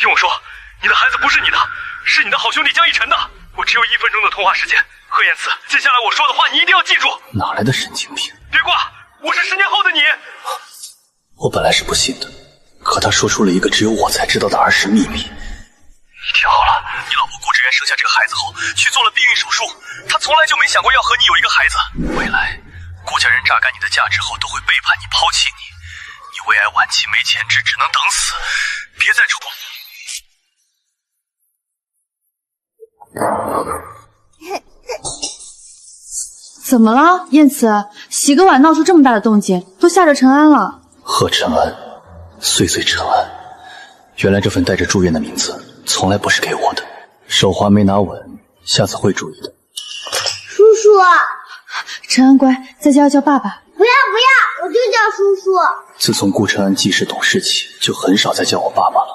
听我说，你的孩子不是你的，是你的好兄弟江逸晨的。我只有1分钟的通话时间，贺言慈，接下来我说的话你一定要记住。哪来的神经病？别挂，我是10年后的你。我本来是不信的，可他说出了一个只有我才知道的儿时秘密。你听好了，你老婆顾之言生下这个孩子后去做了避孕手术，她从来就没想过要和你有一个孩子。未来顾家人榨干你的价值后都会背叛你，抛弃你。你胃癌晚期没钱治，只能等死。别再重复。怎么了，燕慈？洗个碗闹出这么大的动静，都吓着陈安了。贺陈安，岁岁陈安。原来这份带着住院的名字从来不是给我的，手滑没拿稳，下次会注意的。叔叔，陈安乖，在家要叫爸爸。不要，我就叫叔叔。自从顾陈安记事懂事起，就很少再叫我爸爸了，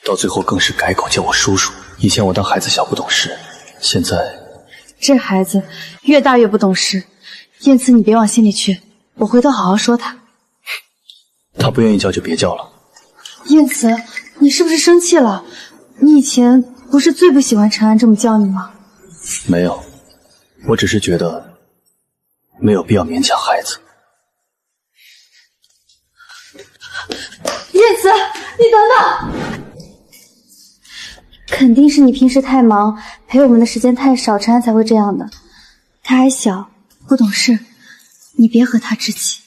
到最后更是改口叫我叔叔。以前我当孩子小不懂事，现在这孩子越大越不懂事。燕慈，你别往心里去，我回头好好说他。他不愿意叫就别叫了。燕慈，你是不是生气了？你以前不是最不喜欢陈安这么叫你吗？没有，我只是觉得没有必要勉强孩子。燕慈，你等等！肯定是你平时太忙，陪我们的时间太少，陈安才会这样的。他还小，不懂事，你别和他置气。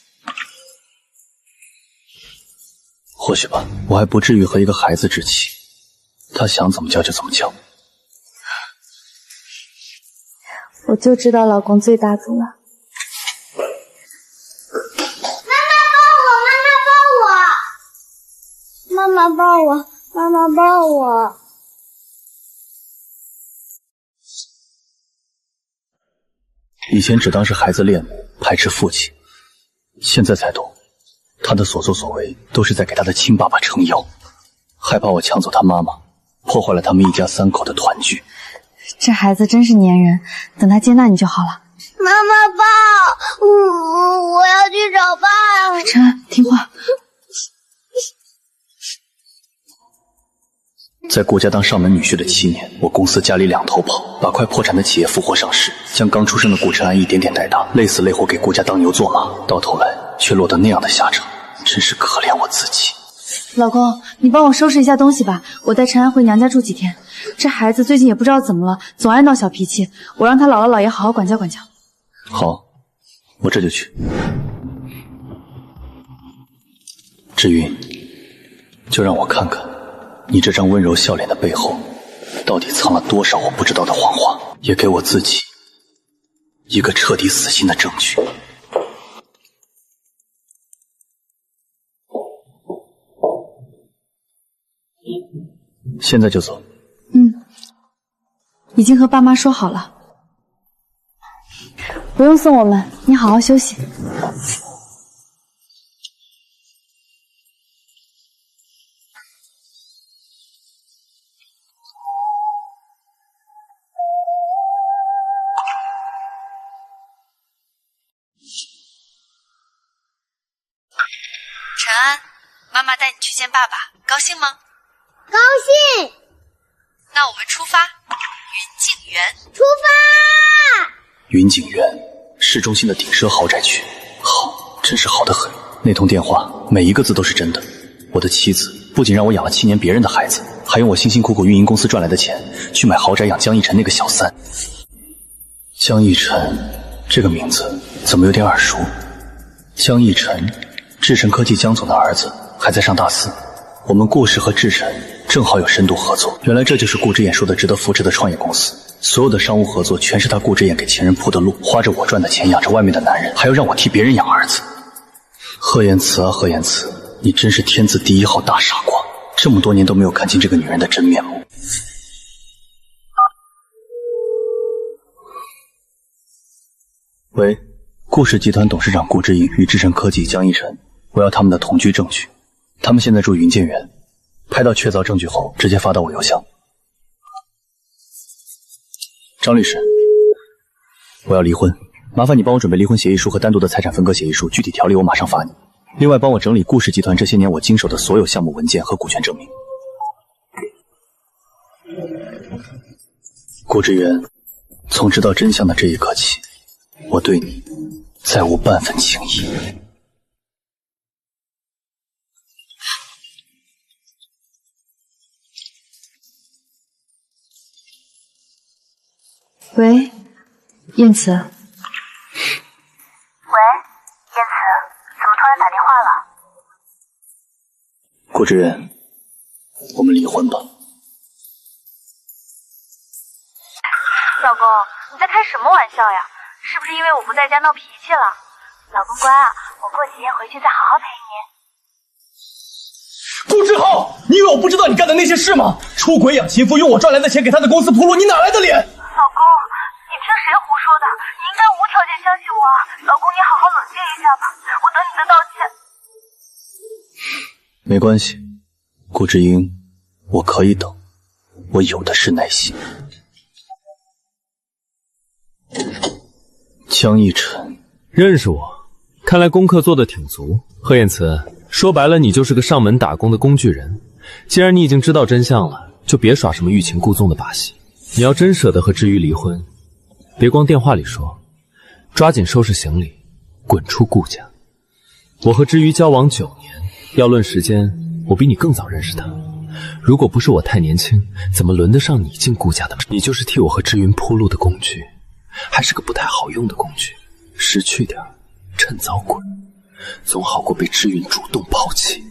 或许吧，我还不至于和一个孩子置气。他想怎么叫就怎么叫。我就知道老公最大度了。妈妈抱我，妈妈抱我。以前只当是孩子恋母，排斥父亲，现在才懂，他的所作所为都是在给他的亲爸爸撑腰，害怕我抢走他妈妈，破坏了他们一家3口的团聚。这孩子真是粘人，等他接纳你就好了。妈妈抱我要去找爸。陈安，听话。在顾家当上门女婿的7年，我公司家里2头跑，把快破产的企业复活上市，将刚出生的顾晨安一点点带大，累死累活给顾家当牛做马，到头来却落得那样的下场，真是可怜我自己。老公，你帮我收拾一下东西吧，我带陈安回娘家住几天。这孩子最近也不知道怎么了，总爱闹小脾气，我让他姥姥姥爷好好管教管教。好，我这就去。志云，就让我看看你这张温柔笑脸的背后，到底藏了多少我不知道的谎话，也给我自己一个彻底死心的证据。现在就走。已经和爸妈说好了，不用送我们，你好好休息。陈安，妈妈带你去见爸爸，高兴吗？高兴。那我们出发，云景园。出发！云景园，市中心的顶奢豪宅区，好，真是好得很。那通电话每一个字都是真的。我的妻子不仅让我养了7年别人的孩子，还用我辛辛苦苦运营公司赚来的钱去买豪宅养江逸晨那个小三。江逸晨这个名字怎么有点耳熟？江逸晨，智晨科技江总的儿子，还在上大4。我们顾氏和智晨正好有深度合作，原来这就是顾之眼说的值得扶持的创业公司。所有的商务合作全是他顾之眼给前任铺的路，花着我赚的钱养着外面的男人，还要让我替别人养儿子。贺言慈啊，贺言慈，你真是天字第1号大傻瓜，这么多年都没有看清这个女人的真面目。喂，顾氏集团董事长顾之颖与智晨科技江逸晨，我要他们的同居证据。他们现在住云建园，拍到确凿证据后直接发到我邮箱。张律师，我要离婚，麻烦你帮我准备离婚协议书和单独的财产分割协议书，具体条例我马上发你。另外帮我整理顾氏集团这些年我经手的所有项目文件和股权证明。顾之源，从知道真相的这一刻起，我对你再无半分情谊。喂，燕慈。喂，燕慈，怎么突然打电话了？顾之源，我们离婚吧。老公，你在开什么玩笑呀？是不是因为我不在家闹脾气了？老公乖啊，我过几天回去再好好陪你。顾志浩，你以为我不知道你干的那些事吗？出轨养情妇，用我赚来的钱给他的公司铺路，你哪来的脸？老公，你听谁胡说的？你应该无条件相信我。老公，你好好冷静一下吧，我等你的道歉。没关系，顾之英，我可以等，我有的是耐心。江逸晨，认识我，看来功课做得挺足。贺燕慈，说白了，你就是个上门打工的工具人。既然你已经知道真相了，就别耍什么欲擒故纵的把戏。你要真舍得和知瑜离婚，别光电话里说，抓紧收拾行李，滚出顾家。我和知瑜交往9年，要论时间，我比你更早认识他。如果不是我太年轻，怎么轮得上你进顾家的门？你就是替我和知云铺路的工具，还是个不太好用的工具。识趣点，趁早滚，总好过被知云主动抛弃。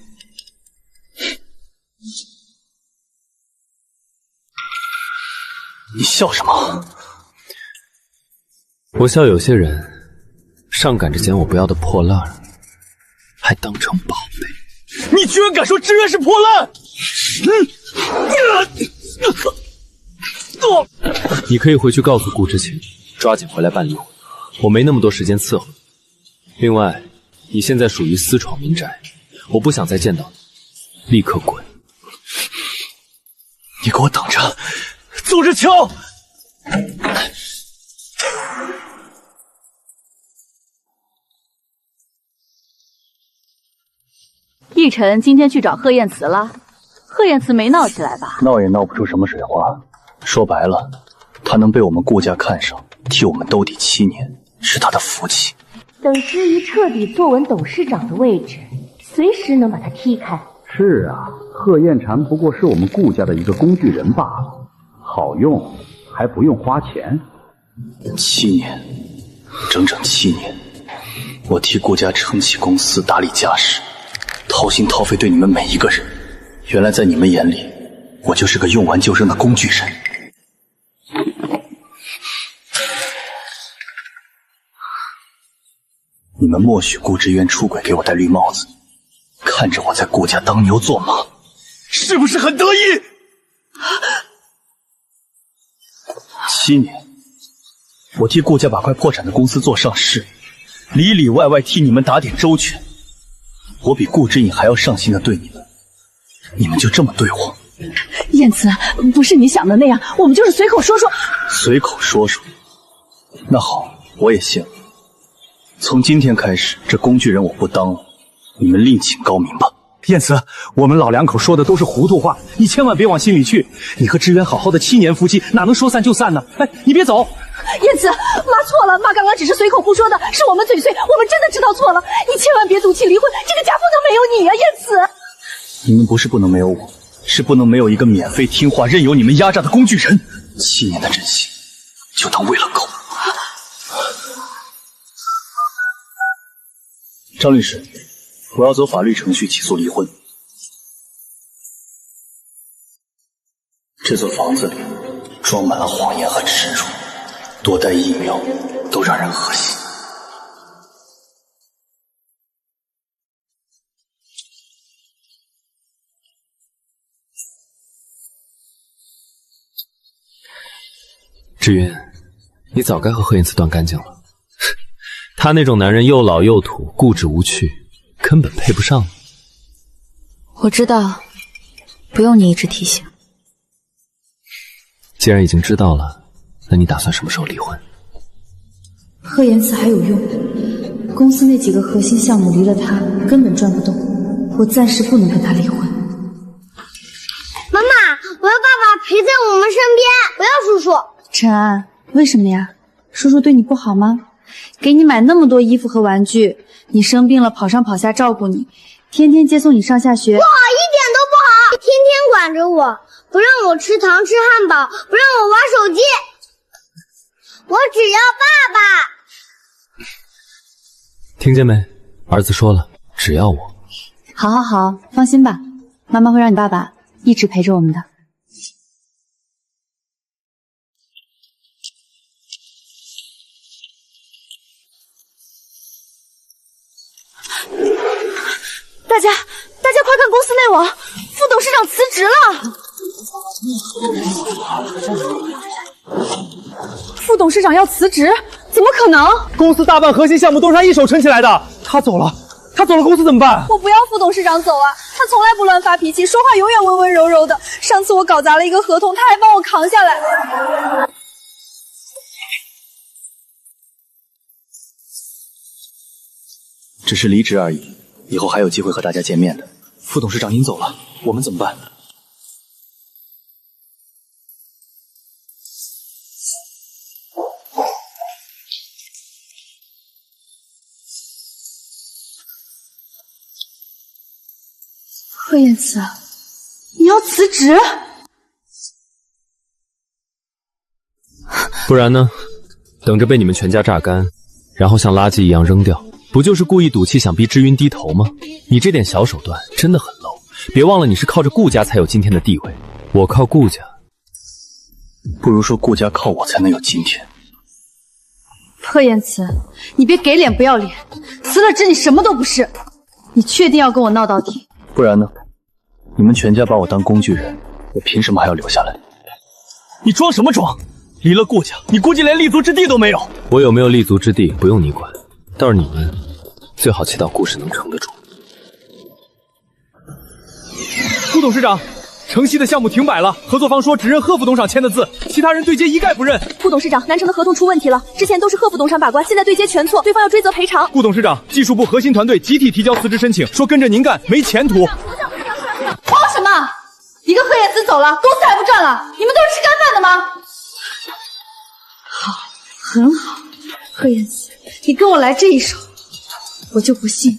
你笑什么？我笑有些人上赶着捡我不要的破烂，还当成宝贝。你居然敢说知源是破烂！你可以回去告诉顾之晴，抓紧回来办离婚。我没那么多时间伺候你。另外，你现在属于私闯民宅，我不想再见到你，立刻滚！你给我等着，走着瞧！逸晨今天去找贺燕慈了，贺燕慈没闹起来吧？闹也闹不出什么水花。说白了，他能被我们顾家看上，替我们兜底7年，是他的福气。等知瑜彻底坐稳董事长的位置，随时能把他踢开。是啊，贺燕婵不过是我们顾家的一个工具人罢了，好用还不用花钱。7年，整整7年，我替顾家撑起公司，打理家事，掏心掏肺对你们每一个人。原来在你们眼里，我就是个用完就扔的工具人。你们默许顾之渊出轨，给我戴绿帽子，看着我在顾家当牛做马，是不是很得意？7年，我替顾家把快破产的公司做上市，里里外外替你们打点周全。我比顾之颖还要上心的对你们，你们就这么对我？燕慈，不是你想的那样，我们就是随口说说。随口说说？那好，我也信了。从今天开始，这工具人我不当了，你们另请高明吧。燕慈，我们老两口说的都是糊涂话，你千万别往心里去。你和知源好好的7年夫妻，哪能说散就散呢？哎，你别走。燕慈，妈错了，妈刚刚只是随口胡说的，是我们嘴碎，我们真的知道错了。你千万别赌气离婚，这个家不能没有你呀，燕慈。你们不是不能没有我，是不能没有一个免费听话、任由你们压榨的工具人。7年的真心，就当喂了狗。张律师，我要走法律程序起诉离婚。这座房子里装满了谎言和执着，多待1秒都让人恶心。志云，你早该和贺燕慈断干净了。他那种男人又老又土，固执无趣，根本配不上你。我知道，不用你一直提醒。既然已经知道了，那你打算什么时候离婚？贺言辞还有用，公司那几个核心项目离了他根本转不动，我暂时不能跟他离婚。妈妈，我要爸爸陪在我们身边，不要叔叔。陈安，为什么呀？叔叔对你不好吗？给你买那么多衣服和玩具，你生病了跑上跑下照顾你，天天接送你上下学。不好，一点都不好！天天管着我，不让我吃糖吃汉堡，不让我玩手机。我只要爸爸。听见没？儿子说了，只要我。好好好，放心吧，妈妈会让你爸爸一直陪着我们的。大家快看公司内网，副董事长辞职了。副董事长要辞职？怎么可能？公司大半核心项目都是他一手撑起来的，他走了，公司怎么办？我不要副董事长走啊！他从来不乱发脾气，说话永远温温柔柔的。上次我搞砸了一个合同，他还帮我扛下来。只是离职而已，以后还有机会和大家见面的。副董事长您走了，我们怎么办？贺燕慈，你要辞职？不然呢？等着被你们全家榨干，然后像垃圾一样扔掉，不就是故意赌气想逼知云低头吗？你这点小手段真的很 low。别忘了，你是靠着顾家才有今天的地位，我靠顾家，不如说顾家靠我才能有今天。贺燕慈，你别给脸不要脸，辞了职你什么都不是。你确定要跟我闹到底？不然呢？你们全家把我当工具人，我凭什么还要留下来？你装什么装？离了顾家，你估计连立足之地都没有。我有没有立足之地不用你管，倒是你们最好祈祷故事能撑得住。顾董事长，城西的项目停摆了，合作方说只认贺副董事长签的字，其他人对接一概不认。顾董事长，南城的合同出问题了，之前都是贺副董事长把关，现在对接全错，对方要追责赔偿。顾董事长，技术部核心团队集体提交辞职申请，说跟着您干没前途。慌什么？一个贺燕慈走了，公司还不赚了？你们都是吃干饭的吗？好，很好，贺燕慈，你跟我来这一手，我就不信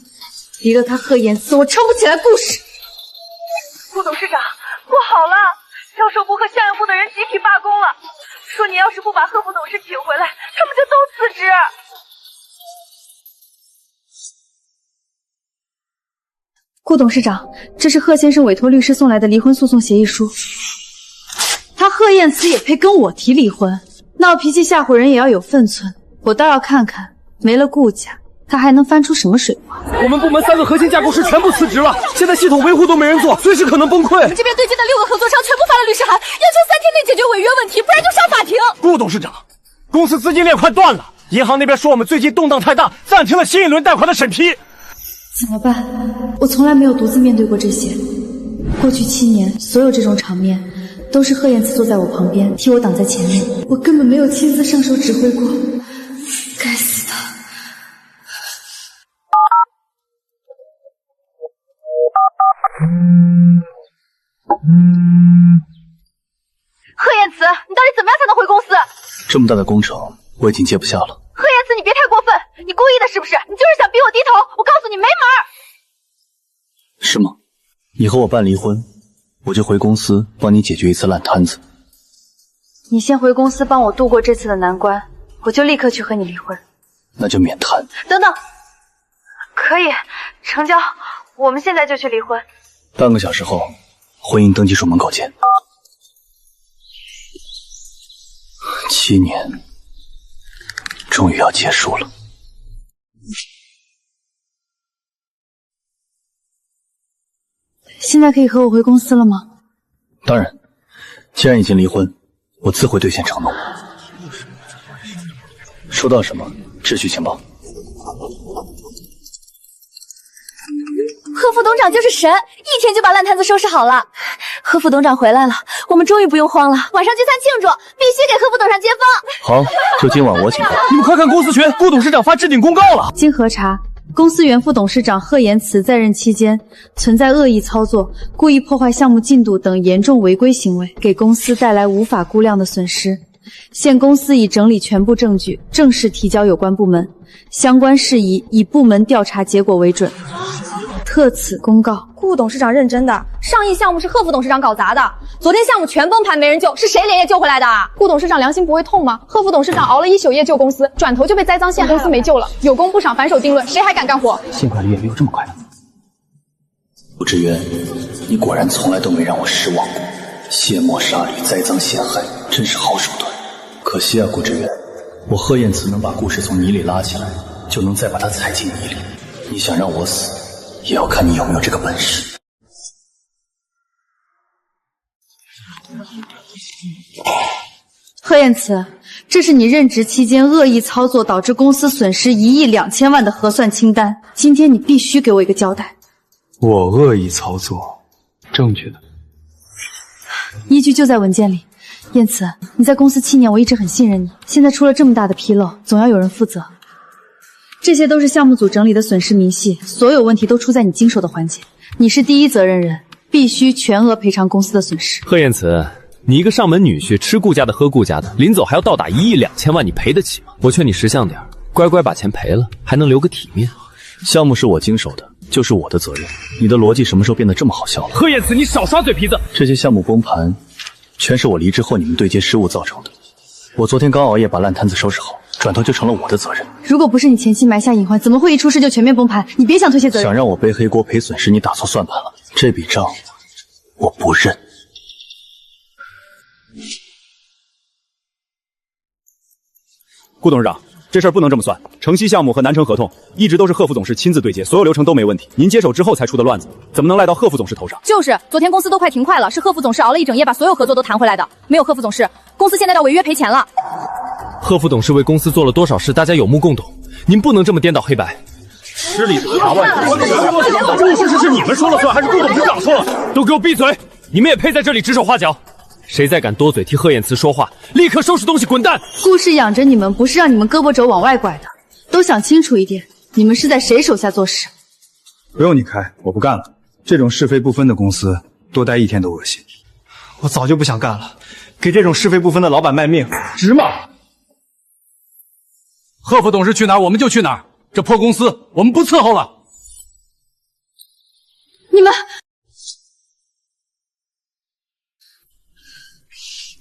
离了他贺燕慈，我撑不起来顾氏。顾董事长，不好了，销售部和项目部的人集体罢工了，说你要是不把贺副董事请回来，他们就都辞职。顾董事长，这是贺先生委托律师送来的离婚诉讼协议书。他贺燕慈也配跟我提离婚？闹脾气吓唬人也要有分寸。我倒要看看，没了顾家，他还能翻出什么水花？我们部门3个核心架构师全部辞职了，现在系统维护都没人做，随时可能崩溃。我们这边对接的6个合作商全部发了律师函，要求3天内解决违约问题，不然就上法庭。顾董事长，公司资金链快断了，银行那边说我们最近动荡太大，暂停了新一轮贷款的审批。怎么办？我从来没有独自面对过这些。过去7年，所有这种场面都是贺燕慈坐在我旁边，替我挡在前面，我根本没有亲自上手指挥过。该死的！贺燕慈，你到底怎么样才能回公司？这么大的工程，我已经接不下了。贺燕慈，你别太过分，你故意的是不是？你就是想逼我低头，我告诉你没门儿！是吗？以后我办离婚，我就回公司帮你解决一次烂摊子。你先回公司帮我度过这次的难关，我就立刻去和你离婚。那就免谈。等等，可以成交，我们现在就去离婚。半个小时后，婚姻登记处门口见。7年，终于要结束了。现在可以和我回公司了吗？当然，既然已经离婚，我自会兑现承诺。收到什么？秩序情报。贺副董事长就是神，1天就把烂摊子收拾好了。贺副董事长回来了，我们终于不用慌了。晚上聚餐庆祝，必须给贺副董事长接风。好，就今晚我请客。你们快看公司群，顾董事长发置顶公告了。经核查，公司原副董事长贺延慈在任期间存在恶意操作、故意破坏项目进度等严重违规行为，给公司带来无法估量的损失。现公司已整理全部证据，正式提交有关部门，相关事宜以部门调查结果为准。特此公告。顾董事长认真的，上亿项目是贺副董事长搞砸的，昨天项目全崩盘没人救，是谁连夜救回来的？顾董事长良心不会痛吗？贺副董事长熬了1宿夜救公司，转头就被栽赃陷害，公司没救了，有功不赏，反手定论，谁还敢干活？幸快的也没有这么快的。顾志远，你果然从来都没让我失望过。卸磨杀驴，栽赃陷害，真是好手段。可惜啊，顾志远，我贺燕慈能把顾氏从泥里拉起来，就能再把他踩进泥里。你想让我死，也要看你有没有这个本事。贺燕慈，这是你任职期间恶意操作导致公司损失1亿2000万的核算清单，今天你必须给我一个交代。我恶意操作，证据呢？依据就在文件里。燕慈，你在公司7年，我一直很信任你，现在出了这么大的纰漏，总要有人负责。这些都是项目组整理的损失明细，所有问题都出在你经手的环节，你是第一责任人，必须全额赔偿公司的损失。贺燕慈，你一个上门女婿，吃顾家的喝顾家的，临走还要倒打1亿2000万，你赔得起吗？我劝你识相点，乖乖把钱赔了，还能留个体面。项目是我经手的，就是我的责任。你的逻辑什么时候变得这么好笑了？贺燕慈，你少耍嘴皮子！这些项目崩盘，全是我离职后你们对接失误造成的。我昨天刚熬夜把烂摊子收拾好，转头就成了我的责任。如果不是你前期埋下隐患，怎么会一出事就全面崩盘？你别想推卸责任。想让我背黑锅赔损失，你打错算盘了。这笔账我不认。顾董事长，这事儿不能这么算。城西项目和南城合同一直都是贺副董事亲自对接，所有流程都没问题。您接手之后才出的乱子，怎么能赖到贺副总事头上？就是昨天公司都快停快了，是贺副总事熬了一整夜把所有合作都谈回来的。没有贺副总事，公司现在要违约赔钱了。贺副董事为公司做了多少事，大家有目共睹。您不能这么颠倒黑白。失礼的查万，这种事情是你们说了算，还是顾董事长说了？都给我闭嘴！你们也配在这里指手画脚？谁再敢多嘴替贺燕慈说话，立刻收拾东西滚蛋！顾氏养着你们，不是让你们胳膊肘往外拐的，都想清楚一点，你们是在谁手下做事？不用你开，我不干了。这种是非不分的公司，多待1天都恶心。我早就不想干了，给这种是非不分的老板卖命，值吗？贺副董事去哪儿，我们就去哪儿。这破公司，我们不伺候了。你们。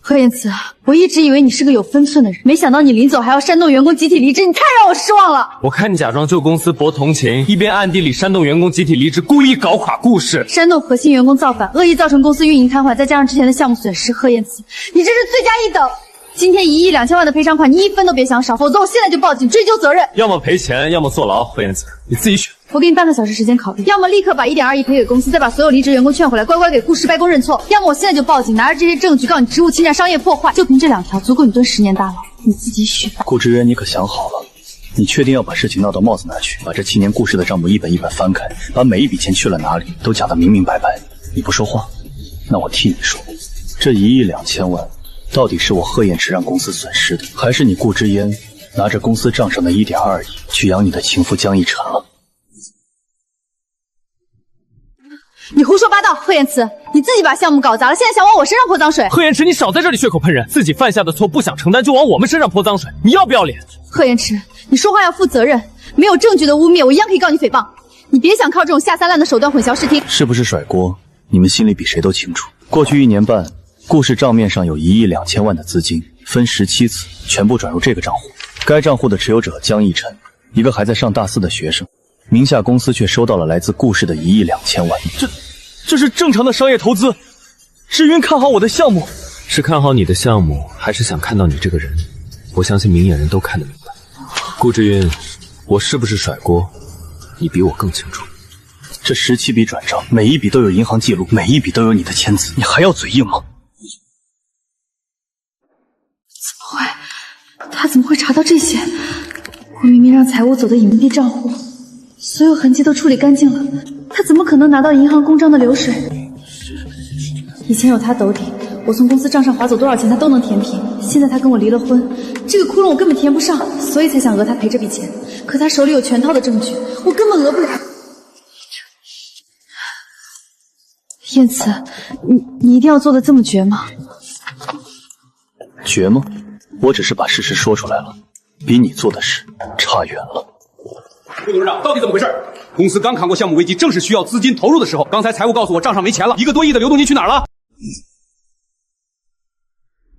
贺燕慈，我一直以为你是个有分寸的人，没想到你临走还要煽动员工集体离职，你太让我失望了。我看你假装救公司博同情，一边暗地里煽动员工集体离职，故意搞垮顾氏，煽动核心员工造反，恶意造成公司运营瘫痪，再加上之前的项目损失，贺燕慈，你这是罪加一等。今天1亿2000万的赔偿款，你1分都别想少，否则我现在就报警追究责任。要么赔钱，要么坐牢。贺燕慈，你自己选。我给你半个小时时间考虑，要么立刻把1.2亿赔给公司，再把所有离职员工劝回来，乖乖给顾氏掰弓认错；要么我现在就报警，拿着这些证据告你职务侵占、商业破坏，就凭这2条，足够你蹲10年大牢。你自己选。顾志渊，你可想好了？你确定要把事情闹到帽子那去，把这7年顾氏的账目一本一本翻开，把每一笔钱去了哪里都讲得明明白白？你不说话，那我替你说，这1亿2000万。到底是我贺燕池让公司损失的，还是你顾之烟拿着公司账上的1.2亿去养你的情妇江逸晨了？你胡说八道，贺燕慈，你自己把项目搞砸了，现在想往我身上泼脏水。贺燕池，你少在这里血口喷人，自己犯下的错不想承担就往我们身上泼脏水，你要不要脸？贺燕池，你说话要负责任，没有证据的污蔑，我一样可以告你诽谤。你别想靠这种下三滥的手段混淆视听。是不是甩锅？你们心里比谁都清楚。过去1年半。顾氏账面上有1亿2000万的资金，分17次，全部转入这个账户。该账户的持有者江逸晨，一个还在上大4的学生，名下公司却收到了来自顾氏的1亿2000万。这是正常的商业投资。志云看好我的项目，是看好你的项目，还是想看到你这个人？我相信明眼人都看得明白。顾志云，我是不是甩锅，你比我更清楚。这17笔转账，每一笔都有银行记录，每一笔都有你的签字，你还要嘴硬吗？他怎么会查到这些？我明明让财务走的隐蔽账户，所有痕迹都处理干净了，他怎么可能拿到银行公章的流水？以前有他兜底，我从公司账上划走多少钱他都能填平。现在他跟我离了婚，这个窟窿我根本填不上，所以才想讹他赔这笔钱。可他手里有全套的证据，我根本讹不了。燕慈，你一定要做的这么绝吗？绝吗？我只是把事实说出来了，比你做的事差远了。顾董事长，到底怎么回事？公司刚扛过项目危机，正是需要资金投入的时候。刚才财务告诉我账上没钱了，1个多亿的流动金去哪儿了？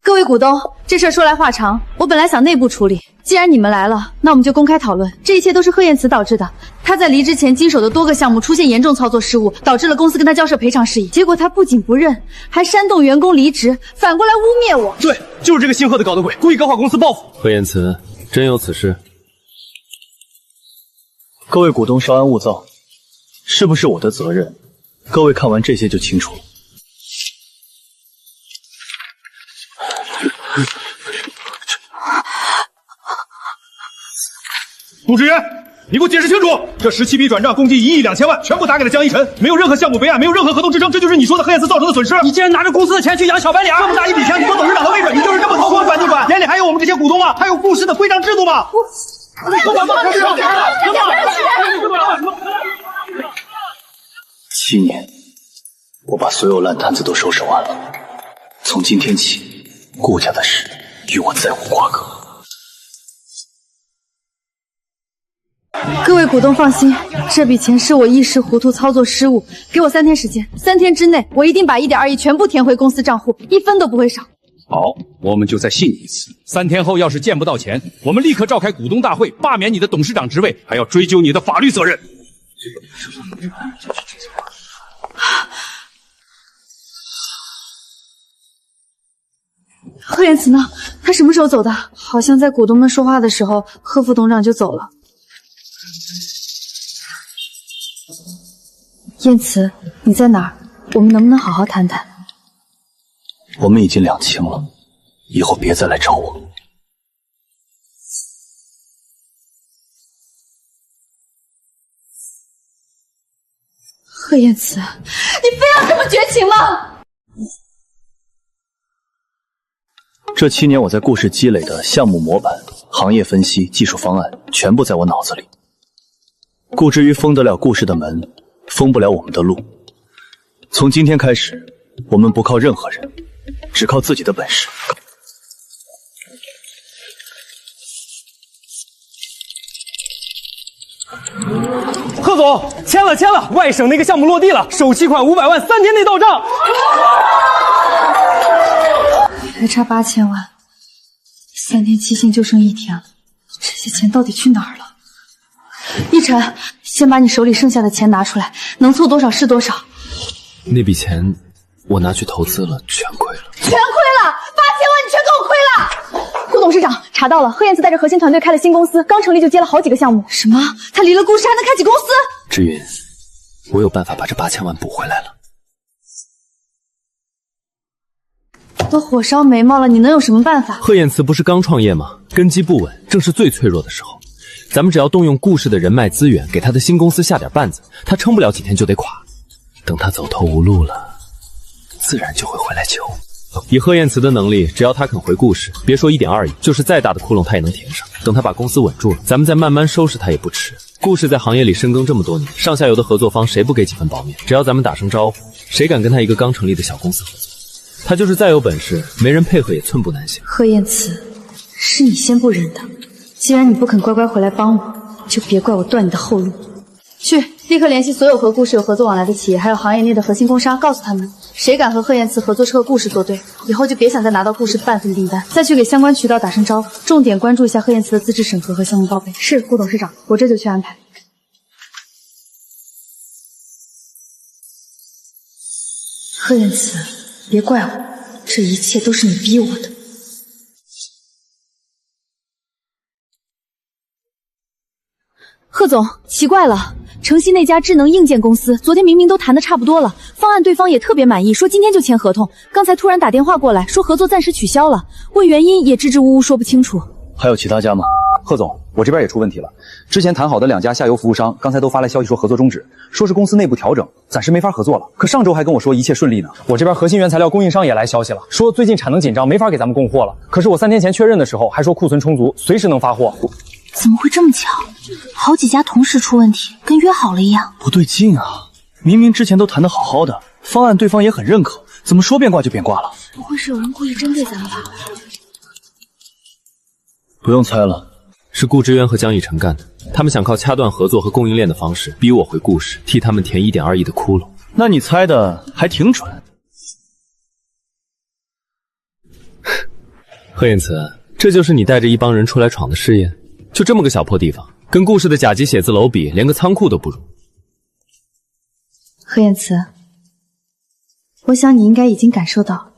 各位股东，这事儿说来话长，我本来想内部处理，既然你们来了，那我们就公开讨论。这一切都是贺燕慈导致的，他在离职前经手的多个项目出现严重操作失误，导致了公司跟他交涉赔偿事宜。结果他不仅不认，还煽动员工离职，反过来污蔑我。对，就是这个姓贺的搞的鬼，故意搞垮公司报复。贺燕慈，真有此事？各位股东稍安勿躁，是不是我的责任？各位看完这些就清楚了。顾志远，你给我解释清楚！这17笔转账共计1亿2千万，全部打给了江一晨，没有任何项目备案，没有任何合同支撑，这就是你说的贺燕慈造成的损失。你竟然拿着公司的钱去养小白脸，这么大一笔钱，你说董事长的位置，你就是这么说转就转？眼里还有我们这些股东吗？还有顾氏的规章制度吗？7年，我把所有烂摊子都收拾完了。从今天起，顾家的事与我再无瓜葛。各位股东放心，这笔钱是我一时糊涂操作失误，给我3天时间，3天之内我一定把1.2亿全部填回公司账户，1分都不会少。好，我们就再信你一次。3天后要是见不到钱，我们立刻召开股东大会，罢免你的董事长职位，还要追究你的法律责任。贺燕慈呢？他什么时候走的？好像在股东们说话的时候，贺副董事长就走了。燕慈，你在哪儿？我们能不能好好谈谈？我们已经两清了，以后别再来找我。贺燕慈，你非要这么绝情吗？这7年我在顾氏积累的项目模板、行业分析、技术方案，全部在我脑子里。顾之于封得了顾氏的门，封不了我们的路。从今天开始，我们不靠任何人，只靠自己的本事。贺总，签了，外省那个项目落地了，首期款500万，3天内到账。还差8000万，3天期限就剩1天了，这些钱到底去哪儿了？一晨，先把你手里剩下的钱拿出来，能凑多少是多少。那笔钱我拿去投资了，全亏了。全亏了，8000万你全给我亏了！顾董事长查到了，贺燕慈带着核心团队开了新公司，刚成立就接了好几个项目。什么？他离了顾氏还能开起公司？志云，我有办法把这8000万补回来了。都火烧眉毛了，你能有什么办法？贺燕慈不是刚创业吗？根基不稳，正是最脆弱的时候。咱们只要动用顾氏的人脉资源，给他的新公司下点绊子，他撑不了几天就得垮。等他走投无路了，自然就会回来救。以贺燕慈的能力，只要他肯回顾氏，别说1.2亿，就是再大的窟窿他也能填上。等他把公司稳住了，咱们再慢慢收拾他也不迟。顾氏在行业里深耕这么多年，上下游的合作方谁不给几分薄面？只要咱们打声招呼，谁敢跟他一个刚成立的小公司合作？他就是再有本事，没人配合也寸步难行。贺燕慈，是你先不认的，既然你不肯乖乖回来帮我，就别怪我断你的后路。去，立刻联系所有和顾氏有合作往来的企业，还有行业内的核心工商，告诉他们，谁敢和贺燕慈合作是和顾氏作对，以后就别想再拿到顾氏的半分订单。再去给相关渠道打声招呼，重点关注一下贺燕慈的资质审核和项目报备。是，顾董事长，我这就去安排。贺燕慈，别怪我，这一切都是你逼我的。贺总，奇怪了，城西那家智能硬件公司昨天明明都谈得差不多了，方案对方也特别满意，说今天就签合同，刚才突然打电话过来，说合作暂时取消了，问原因也支支吾吾说不清楚。还有其他家吗？贺总，我这边也出问题了。之前谈好的2家下游服务商，刚才都发来消息说合作终止，说是公司内部调整，暂时没法合作了。可上周还跟我说一切顺利呢。我这边核心原材料供应商也来消息了，说最近产能紧张，没法给咱们供货了。可是我3天前确认的时候，还说库存充足，随时能发货。怎么会这么巧？好几家同时出问题，跟约好了一样。不对劲啊！明明之前都谈得好好的，方案对方也很认可，怎么说变卦就变卦了？不会是有人故意针对咱们吧？不用猜了，是顾之渊和江以晨干的。他们想靠掐断合作和供应链的方式，逼我回顾氏，替他们填1.2亿的窟窿。那你猜的还挺准。贺燕慈，这就是你带着一帮人出来闯的试验？就这么个小破地方，跟顾氏的甲级写字楼比，连个仓库都不如。贺燕慈，我想你应该已经感受到。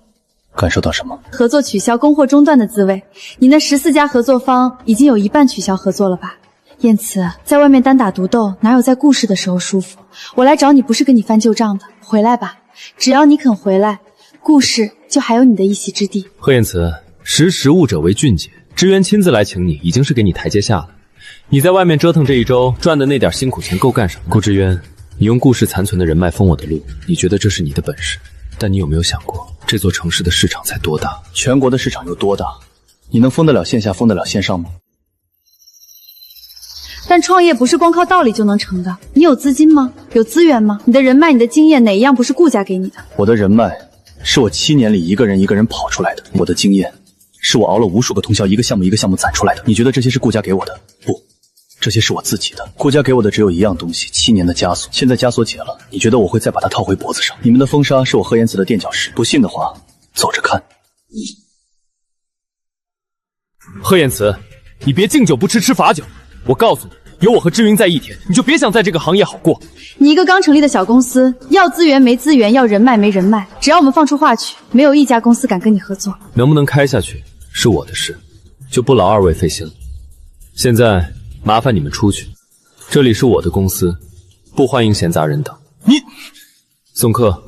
感受到什么？合作取消、供货中断的滋味。你那14家合作方已经有1半取消合作了吧？燕慈，在外面单打独斗，哪有在顾氏的时候舒服？我来找你不是跟你翻旧账的，回来吧。只要你肯回来，顾氏就还有你的一席之地。贺燕慈，识物者为俊杰，之渊亲自来请你，已经是给你台阶下了。你在外面折腾这一周赚的那点辛苦钱够干什么？顾之渊，你用顾氏残存的人脉封我的路，你觉得这是你的本事？但你有没有想过，这座城市的市场才多大？全国的市场有多大？你能封得了线下，封得了线上吗？但创业不是光靠道理就能成的。你有资金吗？有资源吗？你的人脉、你的经验，哪一样不是顾家给你的？我的人脉是我7年里一个人跑出来的，我的经验是我熬了无数个通宵，一个项目一个项目攒出来的。你觉得这些是顾家给我的？不，这些是我自己的。顾家给我的只有一样东西，7年的枷锁。现在枷锁解了，你觉得我会再把它套回脖子上？你们的封杀是我贺言辞的垫脚石，不信的话，走着看。贺言辞，你别敬酒不吃吃罚酒。我告诉你，有我和之云在一天，你就别想在这个行业好过。你一个刚成立的小公司，要资源没资源，要人脉没人脉，只要我们放出话去，没有一家公司敢跟你合作。能不能开下去是我的事，就不劳2位费心了。现在麻烦你们出去，这里是我的公司，不欢迎闲杂人等。你送客。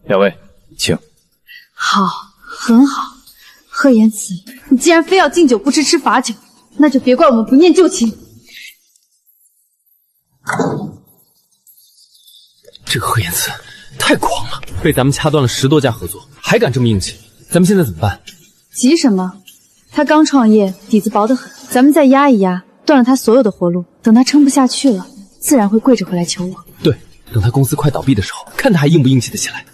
2位，请。好，很好。贺言辞，你既然非要敬酒不吃吃罚酒，那就别怪我们不念旧情。这个贺言辞太狂了，被咱们掐断了10多家合作，还敢这么硬气，咱们现在怎么办？急什么？他刚创业，底子薄得很，咱们再压一压，断了他所有的活路，等他撑不下去了，自然会跪着回来求我。对，等他公司快倒闭的时候，看他还硬不硬气得起来。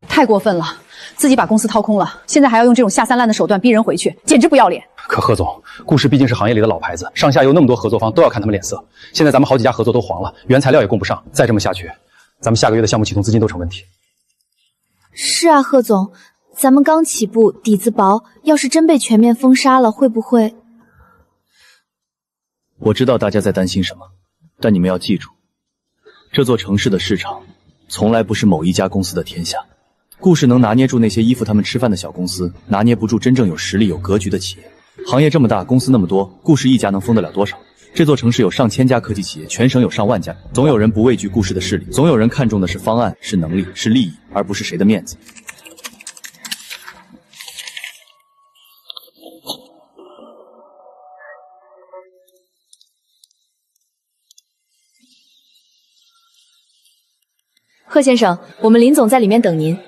太过分了，自己把公司掏空了，现在还要用这种下三滥的手段逼人回去，简直不要脸。可贺总，顾氏毕竟是行业里的老牌子，上下游那么多合作方都要看他们脸色。现在咱们好几家合作都黄了，原材料也供不上，再这么下去，咱们下个月的项目启动资金都成问题。是啊，贺总，咱们刚起步，底子薄，要是真被全面封杀了，会不会……我知道大家在担心什么，但你们要记住，这座城市的市场从来不是某一家公司的天下。顾氏能拿捏住那些依附他们吃饭的小公司，拿捏不住真正有实力有格局的企业。行业这么大，公司那么多，顾氏一家能封得了多少？这座城市有上千家科技企业，全省有上万家，总有人不畏惧顾氏的势力，总有人看重的是方案，是能力，是利益，而不是谁的面子。贺先生，我们林总在里面等您。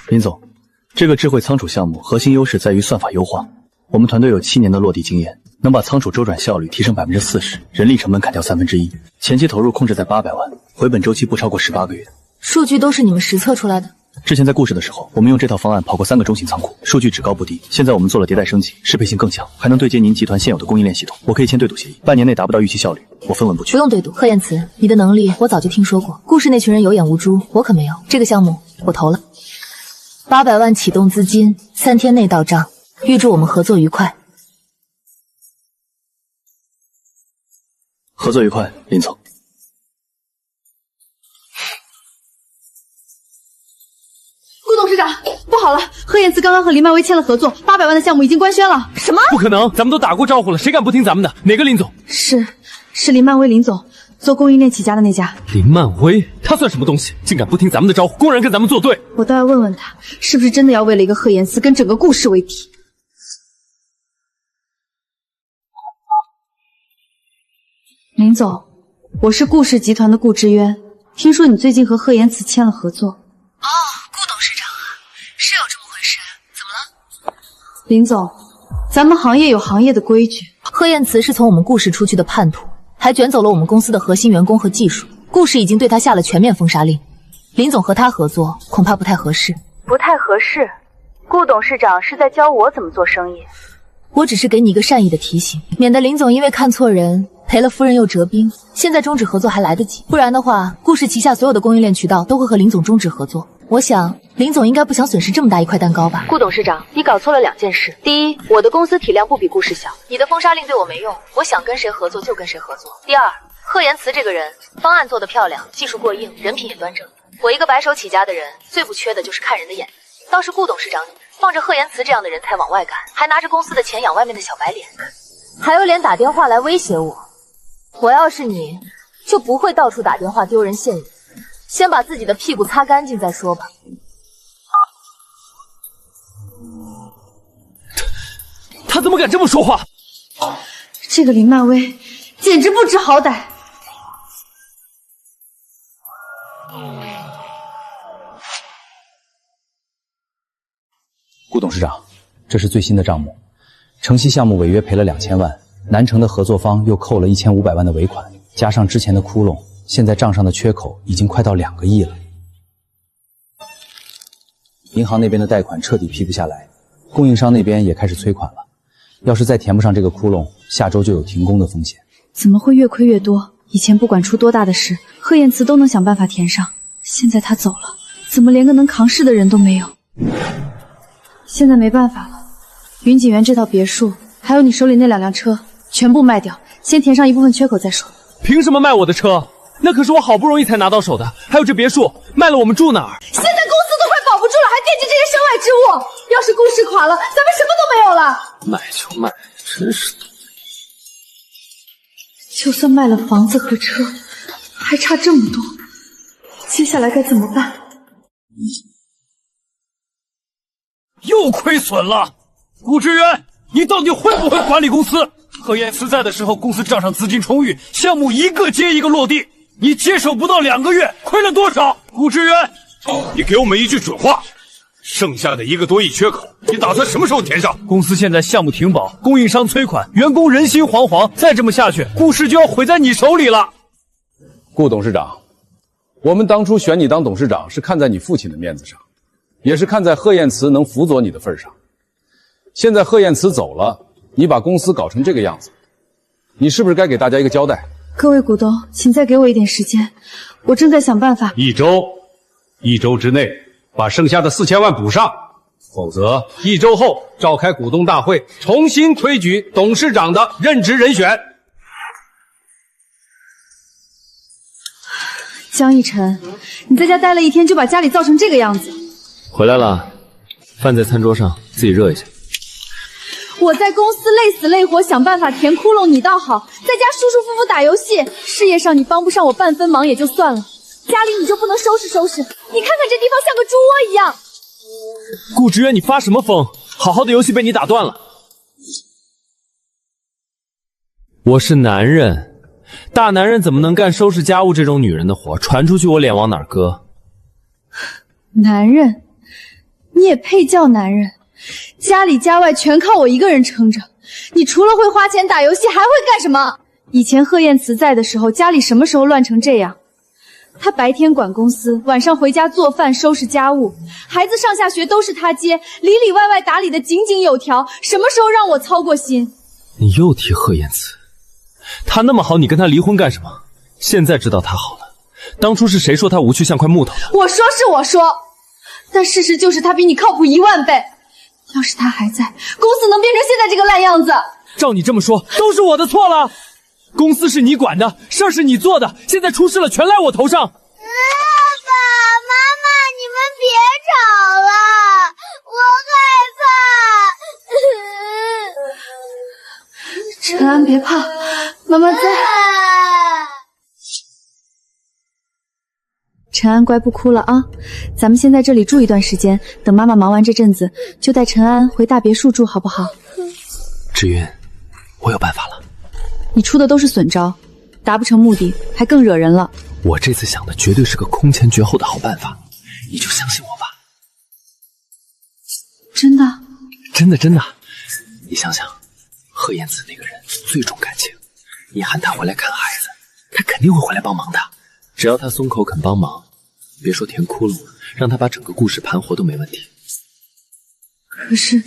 林总，这个智慧仓储项目核心优势在于算法优化。我们团队有7年的落地经验，能把仓储周转效率提升40%，人力成本砍掉1/3，前期投入控制在800万，回本周期不超过18个月。数据都是你们实测出来的？之前在顾氏的时候，我们用这套方案跑过3个中型仓库，数据只高不低。现在我们做了迭代升级，适配性更强，还能对接您集团现有的供应链系统。我可以签对赌协议，半年内达不到预期效率，我分文不取。不用对赌，贺言辞，你的能力我早就听说过，顾氏那群人有眼无珠，我可没有。这个项目我投了，800万启动资金，3天内到账，预祝我们合作愉快。合作愉快，林总。顾董事长，不好了，贺言辞刚刚和林漫威签了合作，800万的项目已经官宣了。什么？不可能，咱们都打过招呼了，谁敢不听咱们的？哪个林总？是是林漫威林总，做供应链起家的那家。林漫威，他算什么东西？竟敢不听咱们的招呼，公然跟咱们作对！我倒要问问他，是不是真的要为了一个贺延慈跟整个顾氏为敌？林总，我是顾氏集团的顾之渊，听说你最近和贺延慈签了合作。哦，顾董事长啊，是有这么回事？怎么了？林总，咱们行业有行业的规矩。贺燕慈是从我们顾氏出去的叛徒，还卷走了我们公司的核心员工和技术。顾氏已经对他下了全面封杀令，林总和他合作恐怕不太合适。不太合适？顾董事长是在教我怎么做生意？我只是给你一个善意的提醒，免得林总因为看错人赔了夫人又折兵。现在终止合作还来得及，不然的话，顾氏旗下所有的供应链渠道都会和林总终止合作。我想林总应该不想损失这么大一块蛋糕吧。顾董事长，你搞错了2件事。第一，我的公司体量不比顾氏小，你的封杀令对我没用，我想跟谁合作就跟谁合作。第二，贺延慈这个人，方案做得漂亮，技术过硬，人品也端正。我一个白手起家的人，最不缺的就是看人的眼力。倒是顾董事长你，放着贺延慈这样的人才往外赶，还拿着公司的钱养外面的小白脸，还有脸打电话来威胁我。我要是你，就不会到处打电话丢人现眼，先把自己的屁股擦干净再说吧。他怎么敢这么说话？这个林漫威简直不知好歹。顾董事长，这是最新的账目，城西项目违约赔了2000万，南城的合作方又扣了1500万的尾款，加上之前的窟窿，现在账上的缺口已经快到2个亿了。银行那边的贷款彻底批不下来，供应商那边也开始催款了。要是再填不上这个窟窿，下周就有停工的风险。怎么会越亏越多？以前不管出多大的事，贺燕慈都能想办法填上，现在他走了，怎么连个能扛事的人都没有？现在没办法了，云锦园这套别墅，还有你手里那2辆车，全部卖掉，先填上一部分缺口再说。凭什么卖我的车？那可是我好不容易才拿到手的，还有这别墅，卖了我们住哪儿？现在公司都快保不住了，还惦记这些身外之物。要是顾氏垮了，咱们什么都没有了。卖就卖，真是的。就算卖了房子和车，还差这么多，接下来该怎么办？又亏损了，顾之渊，你到底会不会管理公司？贺燕慈在的时候，公司账上资金充裕，项目一个接一个落地。你接手不到2个月，亏了多少？顾之渊，你给我们一句准话，剩下的1个多亿缺口，你打算什么时候填上？公司现在项目停保，供应商催款，员工人心惶惶，再这么下去，顾氏就要毁在你手里了。顾董事长，我们当初选你当董事长是看在你父亲的面子上，也是看在贺燕慈能辅佐你的份上。现在贺燕慈走了，你把公司搞成这个样子，你是不是该给大家一个交代？各位股东，请再给我一点时间，我正在想办法。1周之内把剩下的4000万补上，否则1周后召开股东大会，重新推举董事长的任职人选。江逸晨，你在家待了1天就把家里造成这个样子。回来了，饭在餐桌上，自己热一下。我在公司累死累活想办法填窟窿，你倒好，在家舒舒服服打游戏。事业上你帮不上我半分忙也就算了，家里你就不能收拾收拾？你看看这地方像个猪窝一样。顾之渊，你发什么疯？好好的游戏被你打断了。我是男人，大男人怎么能干收拾家务这种女人的活？传出去我脸往哪儿搁？男人？你也配叫男人？家里家外全靠我一个人撑着，你除了会花钱打游戏还会干什么？以前贺燕慈在的时候，家里什么时候乱成这样？他白天管公司，晚上回家做饭收拾家务，孩子上下学都是他接，里里外外打理的井井有条，什么时候让我操过心？你又提贺燕慈，他那么好，你跟他离婚干什么？现在知道他好了，当初是谁说他无趣像块木头的？我说是我说，但事实就是他比你靠谱10000倍。要是他还在，公司能变成现在这个烂样子？照你这么说，都是我的错了。公司是你管的，事儿是你做的，现在出事了，全赖我头上。爸爸妈妈，你们别吵了，我害怕。陈安，别怕，妈妈在。陈安乖不哭了啊，咱们先在这里住一段时间，等妈妈忙完这阵子，就带陈安回大别墅住，好不好？芷云，我有办法了。你出的都是损招，达不成目的，还更惹人了。我这次想的绝对是个空前绝后的好办法，你就相信我吧。真的？真的真的。你想想，贺燕子那个人最重感情，你喊他回来看孩子，他肯定会回来帮忙的。只要他松口肯帮忙，别说填窟窿，让他把整个故事盘活都没问题。可是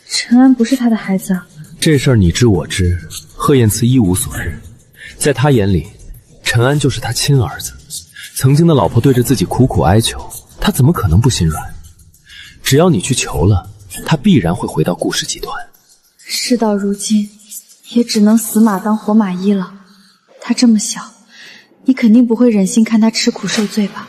陈安不是他的孩子啊。这事儿你知我知，贺燕慈一无所知。在他眼里，陈安就是他亲儿子，曾经的老婆对着自己苦苦哀求，他怎么可能不心软？只要你去求了，他必然会回到顾氏集团。事到如今，也只能死马当活马医了。他这么小，你肯定不会忍心看他吃苦受罪吧？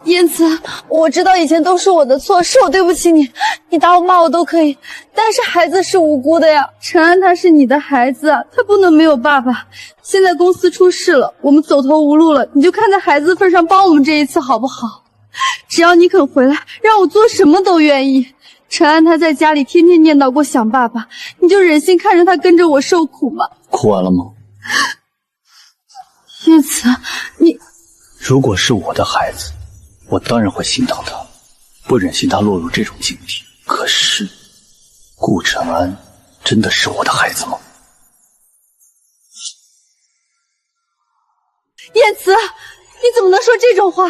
燕慈，我知道以前都是我的错，是我对不起你，你打我骂我都可以，但是孩子是无辜的呀。陈安他是你的孩子，他不能没有爸爸。现在公司出事了，我们走投无路了，你就看在孩子份上帮我们这一次好不好？只要你肯回来，让我做什么都愿意。陈安他在家里天天念叨过想爸爸，你就忍心看着他跟着我受苦吗？哭完了吗？燕慈，你如果是我的孩子，我当然会心疼他，不忍心他落入这种境地。可是，顾晨安真的是我的孩子吗？燕慈，你怎么能说这种话？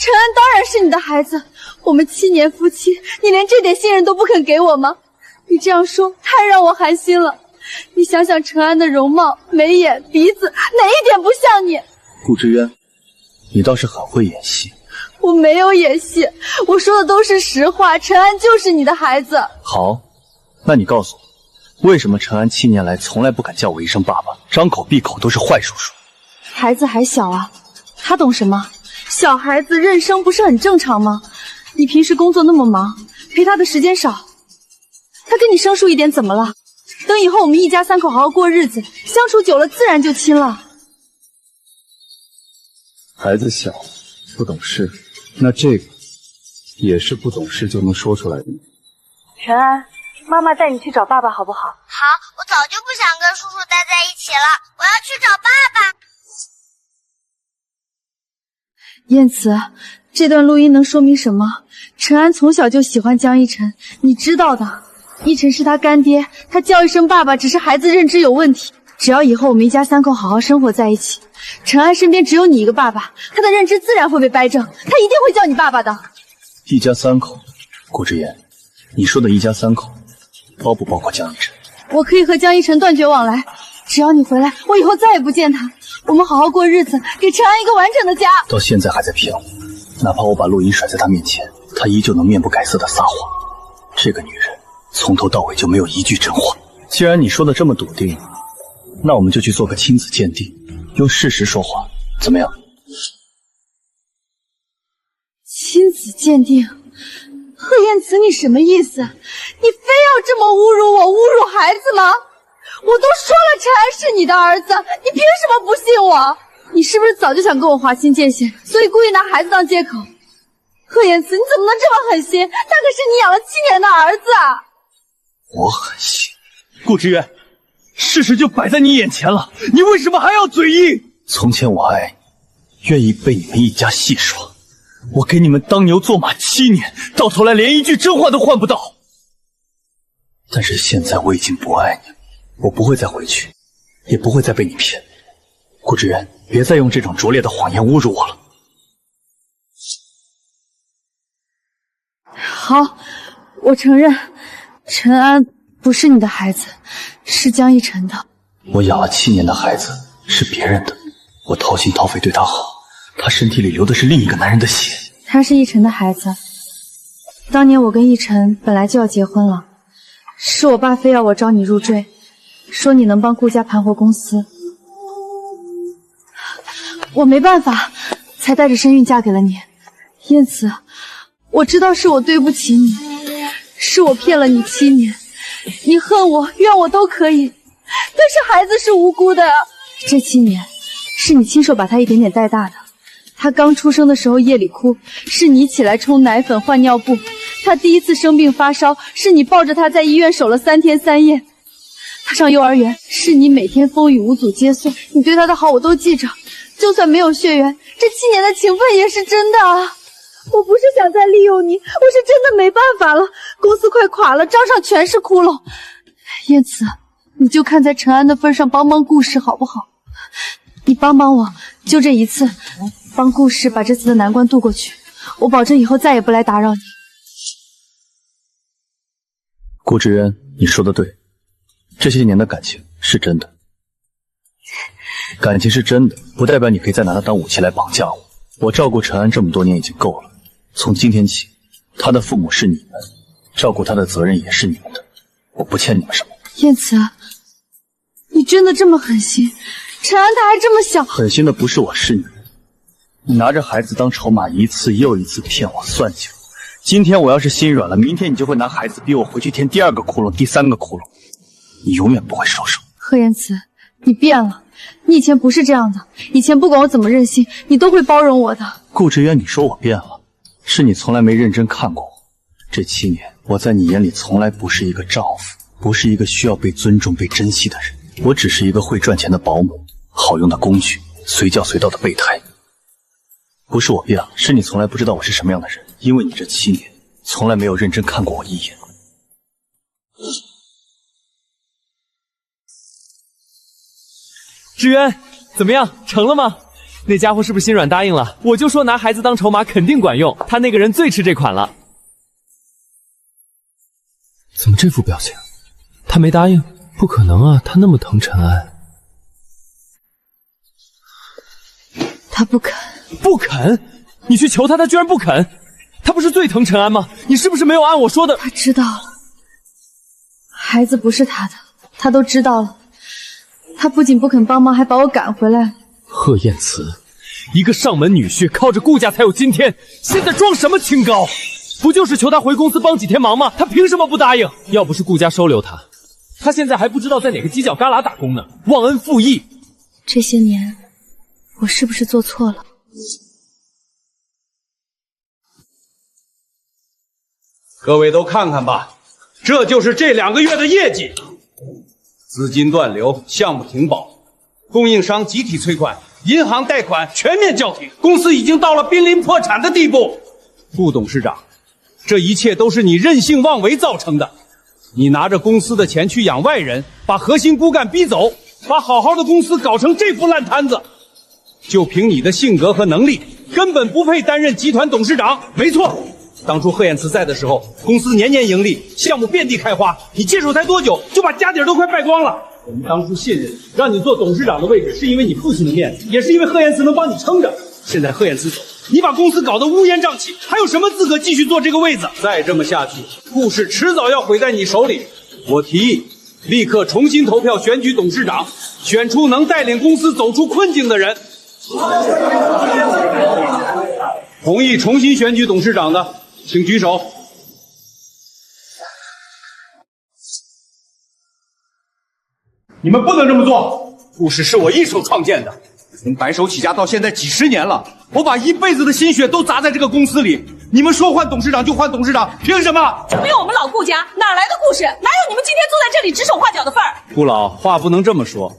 陈安当然是你的孩子，我们7年夫妻，你连这点信任都不肯给我吗？你这样说太让我寒心了。你想想陈安的容貌、眉眼、鼻子，哪一点不像你？顾之渊，你倒是很会演戏。我没有演戏，我说的都是实话，陈安就是你的孩子。好，那你告诉我，为什么陈安7年来从来不敢叫我一声爸爸，张口闭口都是坏叔叔？孩子还小啊，他懂什么？小孩子认生不是很正常吗？你平时工作那么忙，陪他的时间少，他跟你生疏一点怎么了？等以后我们一家3口好好过日子，相处久了自然就亲了。孩子小，不懂事，那这个也是不懂事就能说出来的。陈安，妈妈带你去找爸爸好不好？好，我早就不想跟叔叔待在一起了，我要去找爸爸。燕慈，这段录音能说明什么？陈安从小就喜欢江一晨，你知道的。一晨是他干爹，他叫一声爸爸只是孩子认知有问题。只要以后我们一家3口好好生活在一起，陈安身边只有你一个爸爸，他的认知自然会被掰正，他一定会叫你爸爸的。一家3口，顾之言，你说的一家3口，包不包括江一晨？我可以和江一晨断绝往来，只要你回来，我以后再也不见他，我们好好过日子，给陈安一个完整的家。到现在还在骗我，哪怕我把录音甩在他面前，他依旧能面不改色的撒谎。这个女人从头到尾就没有一句真话。既然你说的这么笃定，那我们就去做个亲子鉴定，用事实说话，怎么样？亲子鉴定？贺燕慈，你什么意思？你非要这么侮辱我，侮辱孩子吗？我都说了陈安是你的儿子，你凭什么不信我？你是不是早就想跟我划清界限，所以故意拿孩子当借口？贺燕慈，你怎么能这么狠心？他可是你养了7年的儿子啊！我狠心？顾之渊，事实就摆在你眼前了，你为什么还要嘴硬？从前我爱你，愿意被你们一家戏耍，我给你们当牛做马7年，到头来连一句真话都换不到。但是现在我已经不爱你了，我不会再回去，也不会再被你骗。顾之渊，别再用这种拙劣的谎言侮辱我了。好，我承认，陈安不是你的孩子，是江一晨的。我养了7年的孩子是别人的，我掏心掏肺对他好，他身体里流的是另一个男人的血。他是一晨的孩子，当年我跟一晨本来就要结婚了，是我爸非要我招你入赘，说你能帮顾家盘活公司，我没办法，才带着身孕嫁给了你。燕慈，我知道是我对不起你，是我骗了你7年，你恨我怨我都可以，但是孩子是无辜的啊！这7年是你亲手把他一点点带大的。他刚出生的时候夜里哭，是你起来冲奶粉换尿布；他第1次生病发烧，是你抱着他在医院守了3天3夜；他上幼儿园，是你每天风雨无阻接送。你对他的好我都记着，就算没有血缘，这7年的情分也是真的啊！我不是想再利用你，我是真的没办法了，公司快垮了，账上全是窟窿。燕慈，你就看在陈安的份上帮帮顾氏好不好？你帮帮我，就这一次，帮顾氏把这次的难关渡过去，我保证以后再也不来打扰你。顾志渊，你说的对，这些年的感情是真的。感情是真的，不代表你可以再拿它当武器来绑架我。我照顾陈安这么多年已经够了，从今天起，他的父母是你们，照顾他的责任也是你们的，我不欠你们什么。燕慈，你真的这么狠心？陈安他还这么小，狠心的不是我，是你。你拿着孩子当筹码，一次又一次骗我算计我。今天我要是心软了，明天你就会拿孩子逼我回去填第2个窟窿、第3个窟窿，你永远不会收手。贺言慈，你变了，你以前不是这样的，以前不管我怎么任性，你都会包容我的。顾志渊，你说我变了，是你从来没认真看过我。这7年，我在你眼里从来不是一个丈夫，不是一个需要被尊重、被珍惜的人，我只是一个会赚钱的保姆，好用的工具，随叫随到的备胎。不是我变了，是你从来不知道我是什么样的人，因为你这7年从来没有认真看过我一眼。志渊，怎么样，成了吗？那家伙是不是心软答应了？我就说拿孩子当筹码肯定管用，他那个人最吃这款了。怎么这副表情？他没答应？不可能啊，他那么疼陈安。他不肯。不肯？你去求他，他居然不肯？他不是最疼陈安吗？你是不是没有按我说的？他知道了，孩子不是他的，他都知道了。他不仅不肯帮忙，还把我赶回来了。贺燕慈，一个上门女婿，靠着顾家才有今天，现在装什么清高？不就是求他回公司帮几天忙吗？他凭什么不答应？要不是顾家收留他，他现在还不知道在哪个犄角旮旯打工呢，忘恩负义。这些年，我是不是做错了？各位都看看吧，这就是这2个月的业绩。资金断流，项目停保，供应商集体催款，银行贷款全面叫停，公司已经到了濒临破产的地步。顾董事长，这一切都是你任性妄为造成的。你拿着公司的钱去养外人，把核心骨干逼走，把好好的公司搞成这副烂摊子。就凭你的性格和能力，根本不配担任集团董事长。没错，当初贺燕慈在的时候，公司年年盈利，项目遍地开花。你接手才多久，就把家底都快败光了。我们当初信任你，让你做董事长的位置，是因为你父亲的面子，也是因为贺燕慈能帮你撑着。现在贺燕慈走，你把公司搞得乌烟瘴气，还有什么资格继续坐这个位子？再这么下去，顾氏迟早要毁在你手里。我提议，立刻重新投票选举董事长，选出能带领公司走出困境的人。同意重新选举董事长的，请举手。你们不能这么做，顾氏是我一手创建的，从白手起家到现在几10年了，我把一辈子的心血都砸在这个公司里。你们说换董事长就换董事长，凭什么？就没有我们老顾家，哪来的顾氏？哪有你们今天坐在这里指手画脚的份儿？顾老，话不能这么说。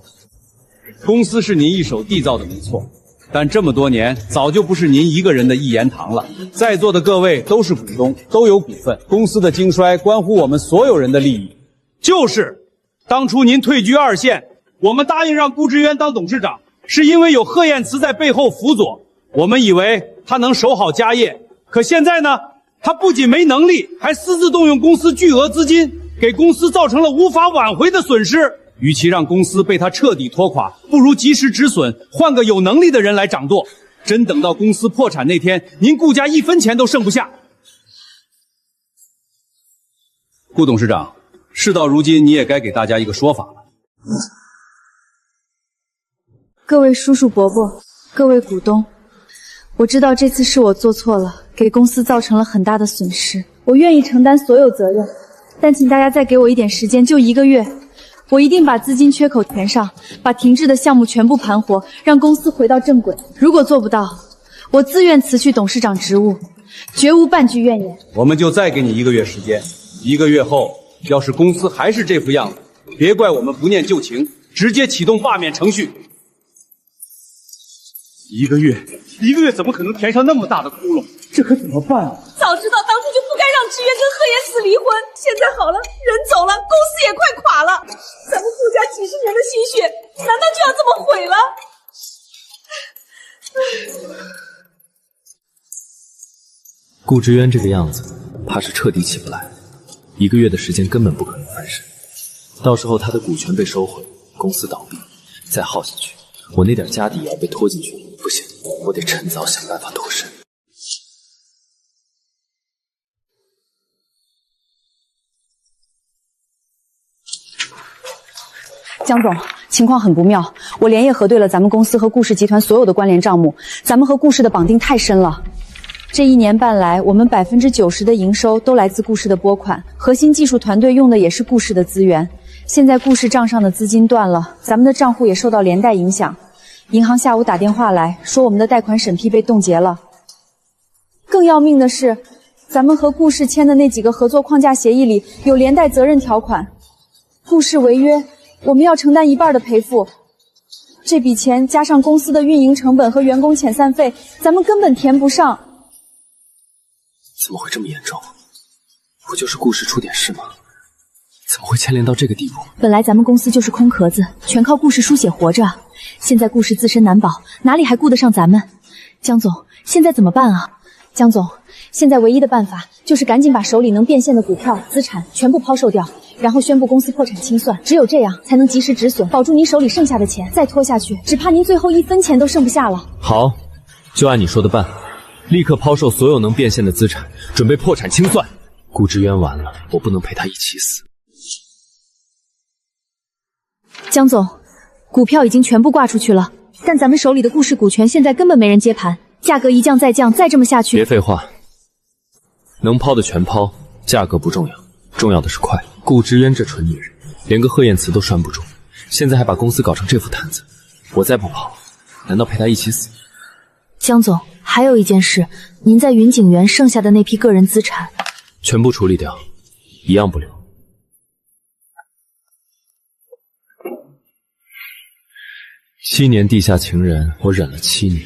公司是您一手缔造的，没错。但这么多年，早就不是您一个人的一言堂了。在座的各位都是股东，都有股份。公司的兴衰关乎我们所有人的利益。就是当初您退居2线，我们答应让顾志渊当董事长，是因为有贺燕慈在背后辅佐。我们以为他能守好家业，可现在呢，他不仅没能力，还私自动用公司巨额资金，给公司造成了无法挽回的损失。与其让公司被他彻底拖垮，不如及时止损，换个有能力的人来掌舵。真等到公司破产那天，您顾家1分钱都剩不下。顾董事长，事到如今，你也该给大家一个说法了。各位叔叔伯伯，各位股东，我知道这次是我做错了，给公司造成了很大的损失。我愿意承担所有责任，但请大家再给我一点时间，就1个月，我一定把资金缺口填上，把停滞的项目全部盘活，让公司回到正轨。如果做不到，我自愿辞去董事长职务，绝无半句怨言。我们就再给你1个月时间，1个月后，要是公司还是这副样子，别怪我们不念旧情，直接启动罢免程序。1个月怎么可能填上那么大的窟窿？这可怎么办啊？早知道当初就不该让职员跟贺彦慈离婚。现在好了，人走了，公司也快垮了，咱们顾家几十年的心血，难道就要这么毁了？顾之渊这个样子，怕是彻底起不来。1个月的时间根本不可能翻身，到时候他的股权被收回，公司倒闭，再耗下去，我那点家底也要被拖进去。不行，我得趁早想办法脱身。江总，情况很不妙，我连夜核对了咱们公司和顾氏集团所有的关联账目，咱们和顾氏的绑定太深了。这1年半来，我们90%的营收都来自顾氏的拨款，核心技术团队用的也是顾氏的资源。现在顾氏账上的资金断了，咱们的账户也受到连带影响。银行下午打电话来说，我们的贷款审批被冻结了。更要命的是，咱们和顾氏签的那几个合作框架协议里有连带责任条款，顾氏违约，我们要承担1半的赔付。这笔钱加上公司的运营成本和员工遣散费，咱们根本填不上。怎么会这么严重？不就是顾氏出点事吗？怎么会牵连到这个地步？本来咱们公司就是空壳子，全靠顾氏书写活着，现在顾氏自身难保，哪里还顾得上咱们？江总，现在怎么办啊？江总，现在唯一的办法就是赶紧把手里能变现的股票、资产全部抛售掉，然后宣布公司破产清算，只有这样才能及时止损，保住您手里剩下的钱。再拖下去，只怕您最后1分钱都剩不下了。好，就按你说的办，立刻抛售所有能变现的资产，准备破产清算。顾之渊完了，我不能陪他一起死。江总，股票已经全部挂出去了，但咱们手里的顾氏股权现在根本没人接盘，价格一降再降，再这么下去……别废话，能抛的全抛，价格不重要，重要的是快。顾之渊这蠢女人，连个贺彦慈都拴不住，现在还把公司搞成这副摊子，我再不跑，难道陪她一起死？江总，还有一件事，您在云景园剩下的那批个人资产，全部处理掉，一样不留。7年地下情人，我忍了7年。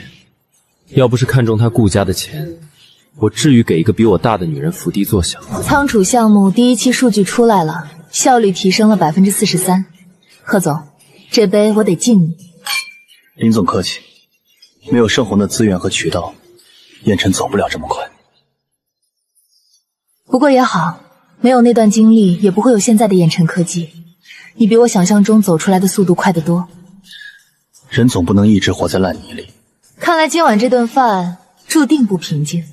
要不是看中他顾家的钱，我至于给一个比我大的女人伏低作小？仓储项目第1期数据出来了，效率提升了43%。贺总，这杯我得敬你。林总客气，没有盛虹的资源和渠道，燕晨走不了这么快。不过也好，没有那段经历，也不会有现在的燕晨科技。你比我想象中走出来的速度快得多。人总不能一直活在烂泥里。看来今晚这顿饭注定不平静。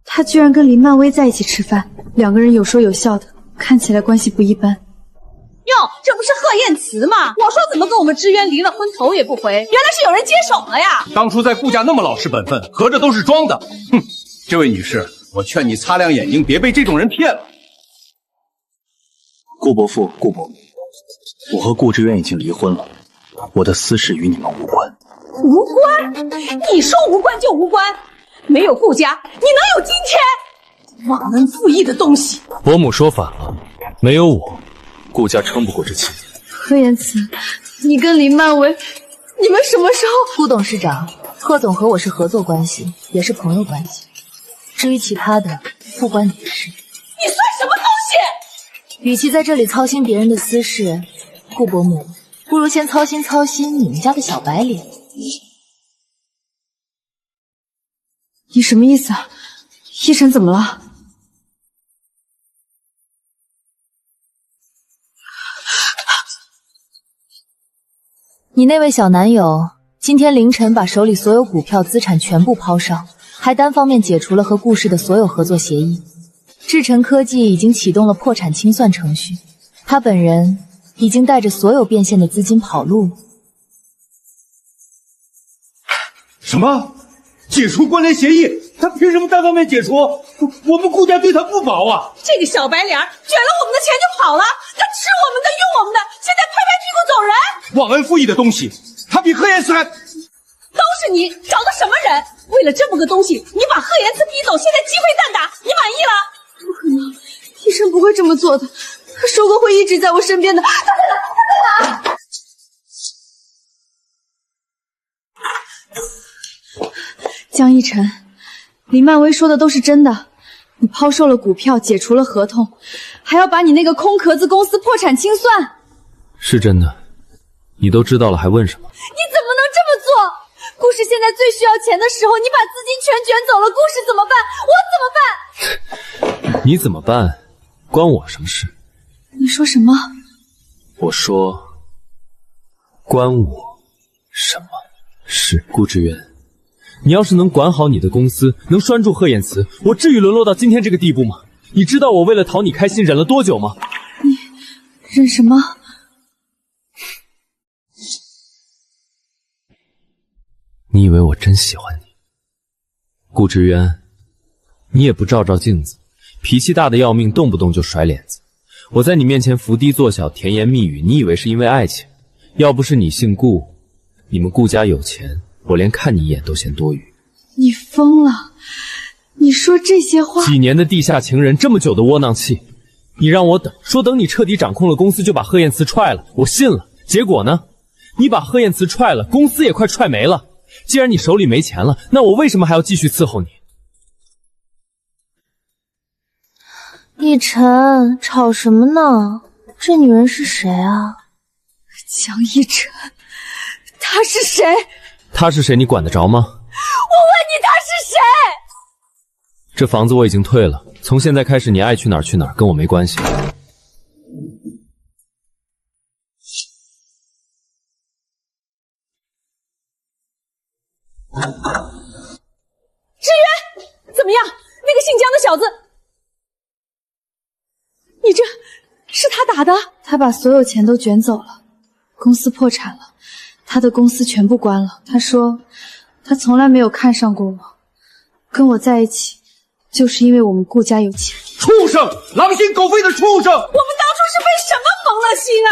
他居然跟林漫威在一起吃饭，2个人有说有笑的，看起来关系不一般。哟，这不是贺彦慈吗？我说怎么跟我们之渊离了婚头也不回，原来是有人接手了呀！当初在顾家那么老实本分，合着都是装的。哼，这位女士，我劝你擦亮眼睛，别被这种人骗了。顾伯父、顾伯母，我和顾之渊已经离婚了，我的私事与你们无关。无关？你说无关就无关？没有顾家，你能有今天？忘恩负义的东西！伯母说反了，没有我，顾家撑不过这7年。贺彦慈，你跟林漫威，你们什么时候？顾董事长，贺总和我是合作关系，也是朋友关系。至于其他的，不关你的事。你算什么东西？与其在这里操心别人的私事，顾伯母，不如先操心操心你们家的小白脸。你什么意思啊？依晨怎么了？你那位小男友今天凌晨把手里所有股票资产全部抛上，还单方面解除了和顾氏的所有合作协议。智晨科技已经启动了破产清算程序，他本人已经带着所有变现的资金跑路。什么？解除关联协议？他凭什么单方面解除？我们顾家对他不薄啊！这个小白脸卷了我们的钱就跑了，他吃我们的用我们的，现在拍拍屁股走人！忘恩负义的东西，他比贺言辞还……都是你找的什么人？为了这么个东西，你把贺言辞逼走，现在鸡飞蛋打，你满意了？不可能，医生不会这么做的。收哥会一直在我身边的。他在哪？江一晨，林曼薇说的都是真的，你抛售了股票，解除了合同，还要把你那个空壳子公司破产清算。是真的，你都知道了还问什么？你怎么能这么做？顾氏现在最需要钱的时候，你把资金全卷走了，顾氏怎么办？我怎么办？你怎么办？关我什么事？你说什么？我说，关我什么事？顾志远，你要是能管好你的公司，能拴住贺言辞，我至于沦落到今天这个地步吗？你知道我为了讨你开心忍了多久吗？你忍什么？你以为我真喜欢你？顾志渊，你也不照照镜子，脾气大的要命，动不动就甩脸子。我在你面前伏低作小，甜言蜜语，你以为是因为爱情？要不是你姓顾，你们顾家有钱，我连看你一眼都嫌多余。你疯了！你说这些话，几年的地下情人，这么久的窝囊气，你让我等，说等你彻底掌控了公司就把贺彦慈踹了，我信了。结果呢？你把贺彦慈踹了，公司也快踹没了。既然你手里没钱了，那我为什么还要继续伺候你？逸晨，吵什么呢？这女人是谁啊？江逸晨，她是谁？她是谁？你管得着吗？我问你，她是谁？这房子我已经退了，从现在开始你爱去哪儿去哪儿，跟我没关系。志远，怎么样？那个姓江的小子，你这是他打的？他把所有钱都卷走了，公司破产了，他的公司全部关了。他说，他从来没有看上过我，跟我在一起，就是因为我们顾家有钱。畜生，狼心狗肺的畜生！我们当初是被什么蒙了心啊？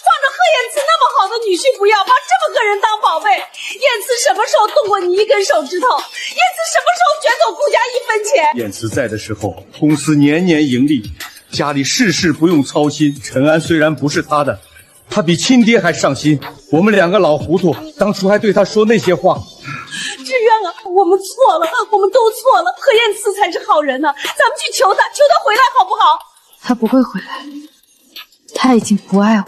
放着贺彦慈那么好的女婿不要，把这么个人当宝贝。彦慈什么时候动过你一根手指头？彦慈什么时候卷走顾家一分钱？彦慈在的时候，公司年年盈利，家里事事不用操心。陈安虽然不是他的，他比亲爹还上心。我们两个老糊涂，当初还对他说那些话。志远啊，我们错了，我们都错了。贺彦慈才是好人呢，咱们去求他，求他回来好不好？他不会回来，他已经不爱我。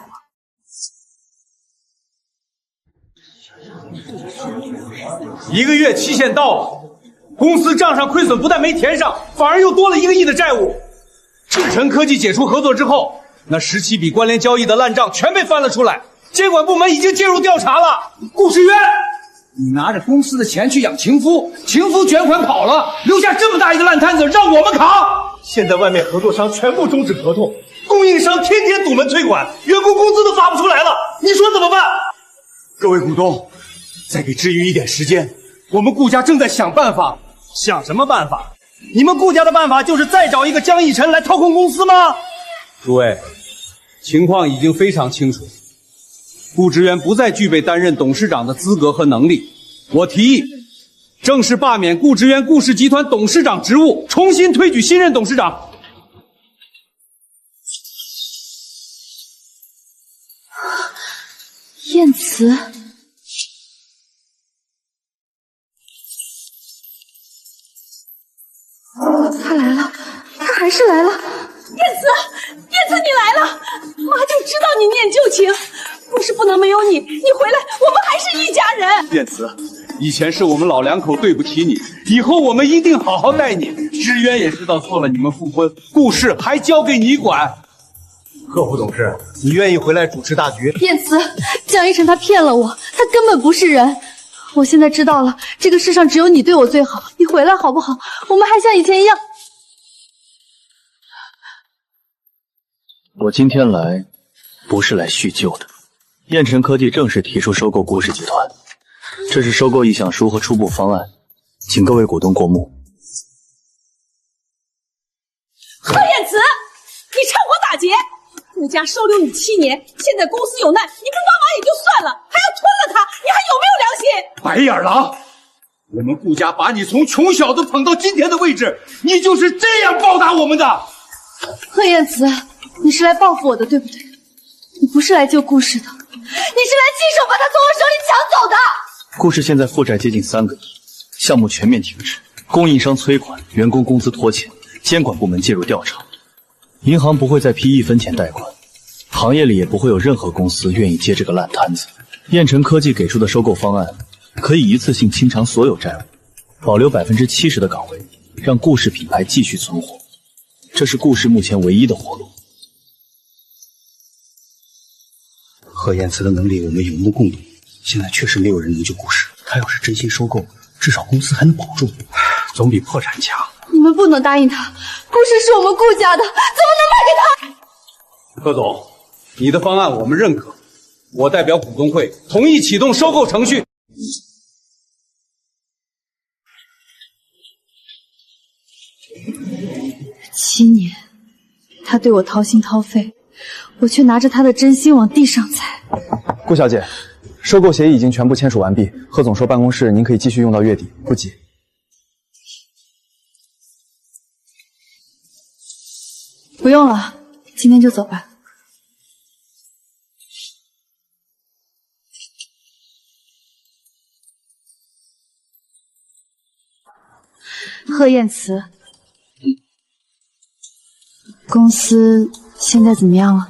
1个月期限到了，公司账上亏损不但没填上，反而又多了1个亿的债务。智晨科技解除合作之后，那17笔关联交易的烂账全被翻了出来，监管部门已经介入调查了。顾世渊，你拿着公司的钱去养情夫，情夫卷款跑了，留下这么大一个烂摊子让我们扛。现在外面合作商全部终止合同，供应商天天堵门催款，员工工资都发不出来了，你说怎么办？各位股东，再给志宇一点时间，我们顾家正在想办法。想什么办法？你们顾家的办法就是再找一个江逸晨来掏空公司吗？诸位，情况已经非常清楚，顾志远不再具备担任董事长的资格和能力。我提议正式罢免顾志远顾氏集团董事长职务，重新推举新任董事长。燕慈，他来了，他还是来了。燕慈，你来了！妈就知道你念旧情，不是不能没有你，你回来，我们还是一家人。燕慈，以前是我们老两口对不起你，以后我们一定好好待你。志渊也知道错了，你们复婚，顾氏还交给你管。贺副董事，你愿意回来主持大局？燕慈，江一晨他骗了我，他根本不是人。我现在知道了，这个世上只有你对我最好。你回来好不好？我们还像以前一样。我今天来不是来叙旧的。燕晨科技正式提出收购顾氏集团，这是收购意向书和初步方案，请各位股东过目。贺燕慈，你趁火打劫，顾家收留你7年，现在公司有难，你不帮忙也就算了，还要吞了他，你还有没有良心？白眼狼！我们顾家把你从穷小子捧到今天的位置，你就是这样报答我们的。贺燕慈，你是来报复我的，对不对？你不是来救顾氏的，你是来亲手把他从我手里抢走的。顾氏现在负债接近3个亿，项目全面停止，供应商催款，员工工资拖欠，监管部门介入调查，银行不会再批1分钱贷款，行业里也不会有任何公司愿意接这个烂摊子。燕城科技给出的收购方案，可以一次性清偿所有债务，保留70%的岗位，让顾氏品牌继续存活，这是顾氏目前唯一的活路。贺燕慈的能力我们有目共睹，现在确实没有人能救顾氏。他要是真心收购，至少公司还能保住，总比破产强。你们不能答应他，顾氏是我们顾家的，怎么能卖给他？贺总，你的方案我们认可，我代表股东会同意启动收购程序。7年，他对我掏心掏肺，我却拿着他的真心往地上踩。顾小姐，收购协议已经全部签署完毕，贺总说办公室您可以继续用到月底，不急。不用了，今天就走吧。贺燕慈，公司现在怎么样了？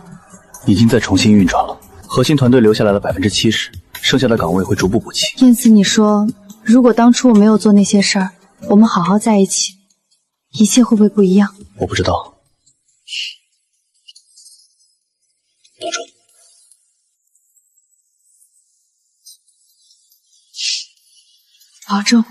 已经在重新运转了，核心团队留下来了70%，剩下的岗位会逐步补齐。燕慈，你说，如果当初我没有做那些事儿，我们好好在一起，一切会不会不一样？我不知道。保重。